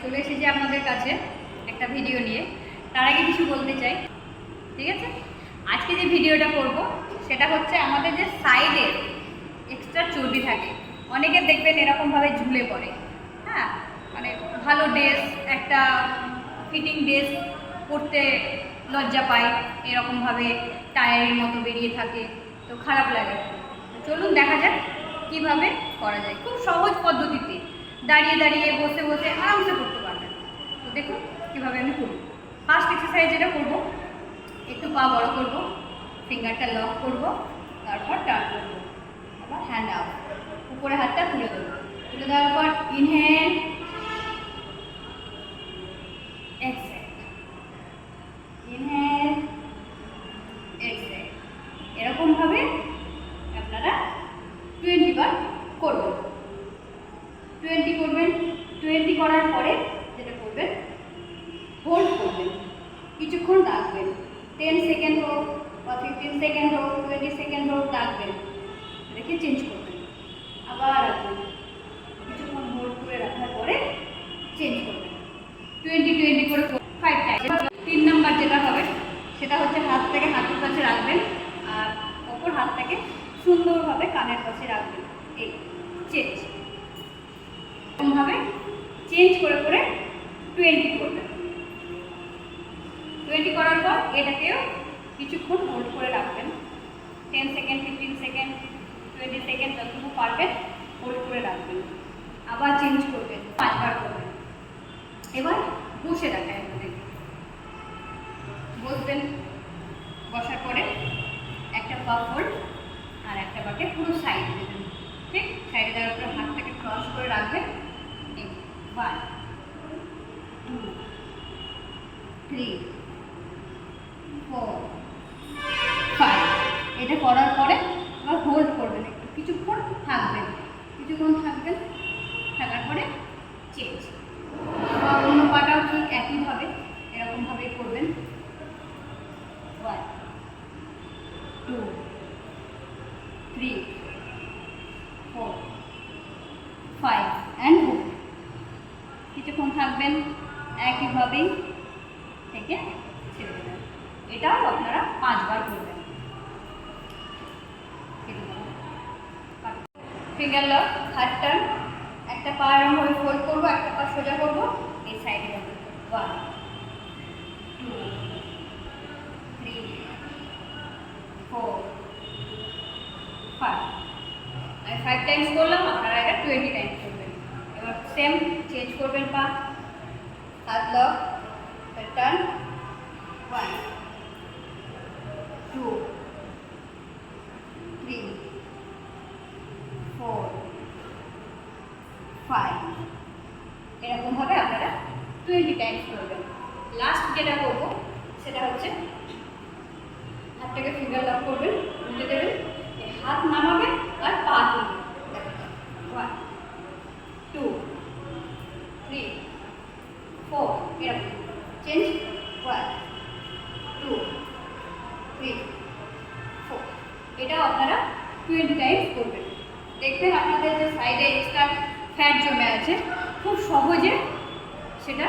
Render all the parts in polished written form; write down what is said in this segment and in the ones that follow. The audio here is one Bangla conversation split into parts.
চলে এসেছি আপনাদের কাছে একটা ভিডিও নিয়ে। তার আগে কিছু বলতে চাই, ঠিক আছে? আজকে যে ভিডিওটা করব সেটা হচ্ছে আমাদের যে সাইডে এক্সট্রা চর্বি থাকে, অনেকে দেখবেন এরকমভাবে ঝুলে পড়ে। হ্যাঁ, মানে ভালো ড্রেস, একটা ফিটিং ড্রেস পরতে লজ্জা পায়, এরকমভাবে টায়ারের মতো বেরিয়ে থাকে, তো খারাপ লাগে। চলুন দেখা যাক কীভাবে করা যায়। খুব সহজ পদ্ধতিতে দাঁড়িয়ে দাঁড়িয়ে বসে বসে আরামসে করতে পারবেন। তো দেখুন কীভাবে আমি করব। ফার্স্ট এক্সারসাইজ যেটা করব, একটু পা বড় করব, ফিঙ্গারটা লক করব, তারপর টার্ন করব, আবার হ্যান্ড আপ, উপরে হাতটা তুলে দেবো। তুলে দেওয়ার পর ইনহেল, এক্সহেল, ইনহেল, এক্সহেল। এরকমভাবে আপনারা 20 বার করবেন। 20 করবেন। 20 করার পরে যেটা করবেন, হোল্ড করবেন, কিছুক্ষণ রাখবেন। 10 সেকেন্ড হোক বা 15 সেকেন্ড হোক, 20 সেকেন্ড হোক, রাখবেন, রেখে চেঞ্জ করবেন, আবার রাখবেন, কিছুক্ষণ হোল্ড করে রাখার পরে চেঞ্জ করবেন। 20 করে 5 টাইম। 3 নাম্বার যেটা হবে সেটা হচ্ছে হাতটাকে হাতের কাছে রাখবেন আর অপর হাতটাকে সুন্দরভাবে কানের কাছে রাখবেন। এই চেঞ্জ, এরকমভাবে চেঞ্জ করে করে 20 করবেন। 20 করার পর এটাকেও কিছুক্ষণ হোল্ড করে রাখবেন। 10 সেকেন্ড, 15 সেকেন্ড, 20 সেকেন্ড, যতটুকু পারবেন হোল্ড করে রাখবেন, আবার চেঞ্জ করবেন, 5 বার করবেন। এবার বসে রাখায় আপনাদের বসবেন। বসার পরে একটা পা ফোল্ড আর একটা পাকে পুরো সাইড দেবেন। ঠিক সাইডে দেওয়ার পরে হাতটাকে ক্রস করে রাখবেন। 1 2 3 4 5। এটা করার পরে আবার হোল্ড করবেন, একটু কিছুক্ষণ থাকবেন, থাকার পরে চেঞ্জ। আবার অন্য পাটাও ঠিক একইভাবে এরকমভাবে করবেন। 1 2 3 4 5 অ্যান্ড হোল্ড। কিছুক্ষণ থাকবেন একইভাবেই থেকে ছেড়ে দেবেন। এটাও আপনারা 5 বার করবেন। ফিঙ্গার লক, হাত টার্ন, একটা পা এরকমভাবে ফোল্ড করবো, একটা পা সোজা করবো, এই সাইডে যাবো। 1 2 3 4 5। আমি 5 টাইমস করলাম, আপনারা এটা 20 টাইমস করবেন। এবার সেম চেঞ্জ করবেন, পা হাত লক, টার্ন। 1 2 3 4 5। এরকমভাবে আপনারা 20 টাইমস করবেন। লাস্ট যেটা করবো সেটা হচ্ছে হাতটাকে ফিঙ্গার লক করবেন, উল্টে দেবেন, হাত নামাবেন আর পা তুলবেন। 1 2 3 4, এরকম চেঞ্জ। 1 2 3 4। এটাও আপনারা 20 টাইমস করবেন। দেখবেন আপনাদের যে সাইডে এক্সট্রা ফ্যাট জমে আছে খুব সহজে সেটা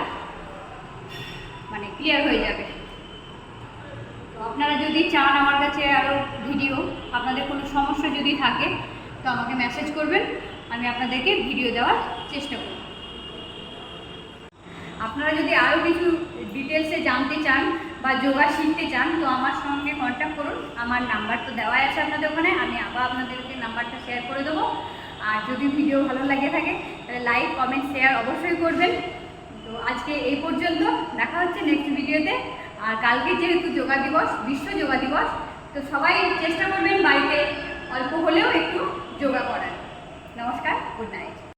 মানে ক্লিয়ার হয়ে যাবে। তো আপনারা যদি চান আমার কাছে আরও ভিডিও, আপনাদের কোনো সমস্যা যদি থাকে তো আমাকে মেসেজ করবেন, আমি আপনাদেরকে ভিডিও দেওয়ার চেষ্টা করব। আপনারা যদি আরও কিছু ডিটেলসে জানতে চান বা যোগা শিখতে চান তো আমার সঙ্গে কন্ট্যাক্ট করুন। আমার নাম্বার তো দেওয়াই আছে আপনাদের ওখানে, আমি আবার আপনাদেরকে নাম্বারটা শেয়ার করে দেবো। আর যদি ভিডিও ভালো লাগে থাকে তাহলে লাইক, কমেন্ট, শেয়ার অবশ্যই করবেন। তো আজকে এই পর্যন্ত, দেখা হচ্ছে নেক্সট ভিডিওতে। আর কালকে যেহেতু যোগা দিবস, বিশ্ব যোগা দিবস, তো সবাই চেষ্টা করবেন বাড়িতে অল্প হলেও একটু যোগা করার। নমস্কার, গুড নাইট।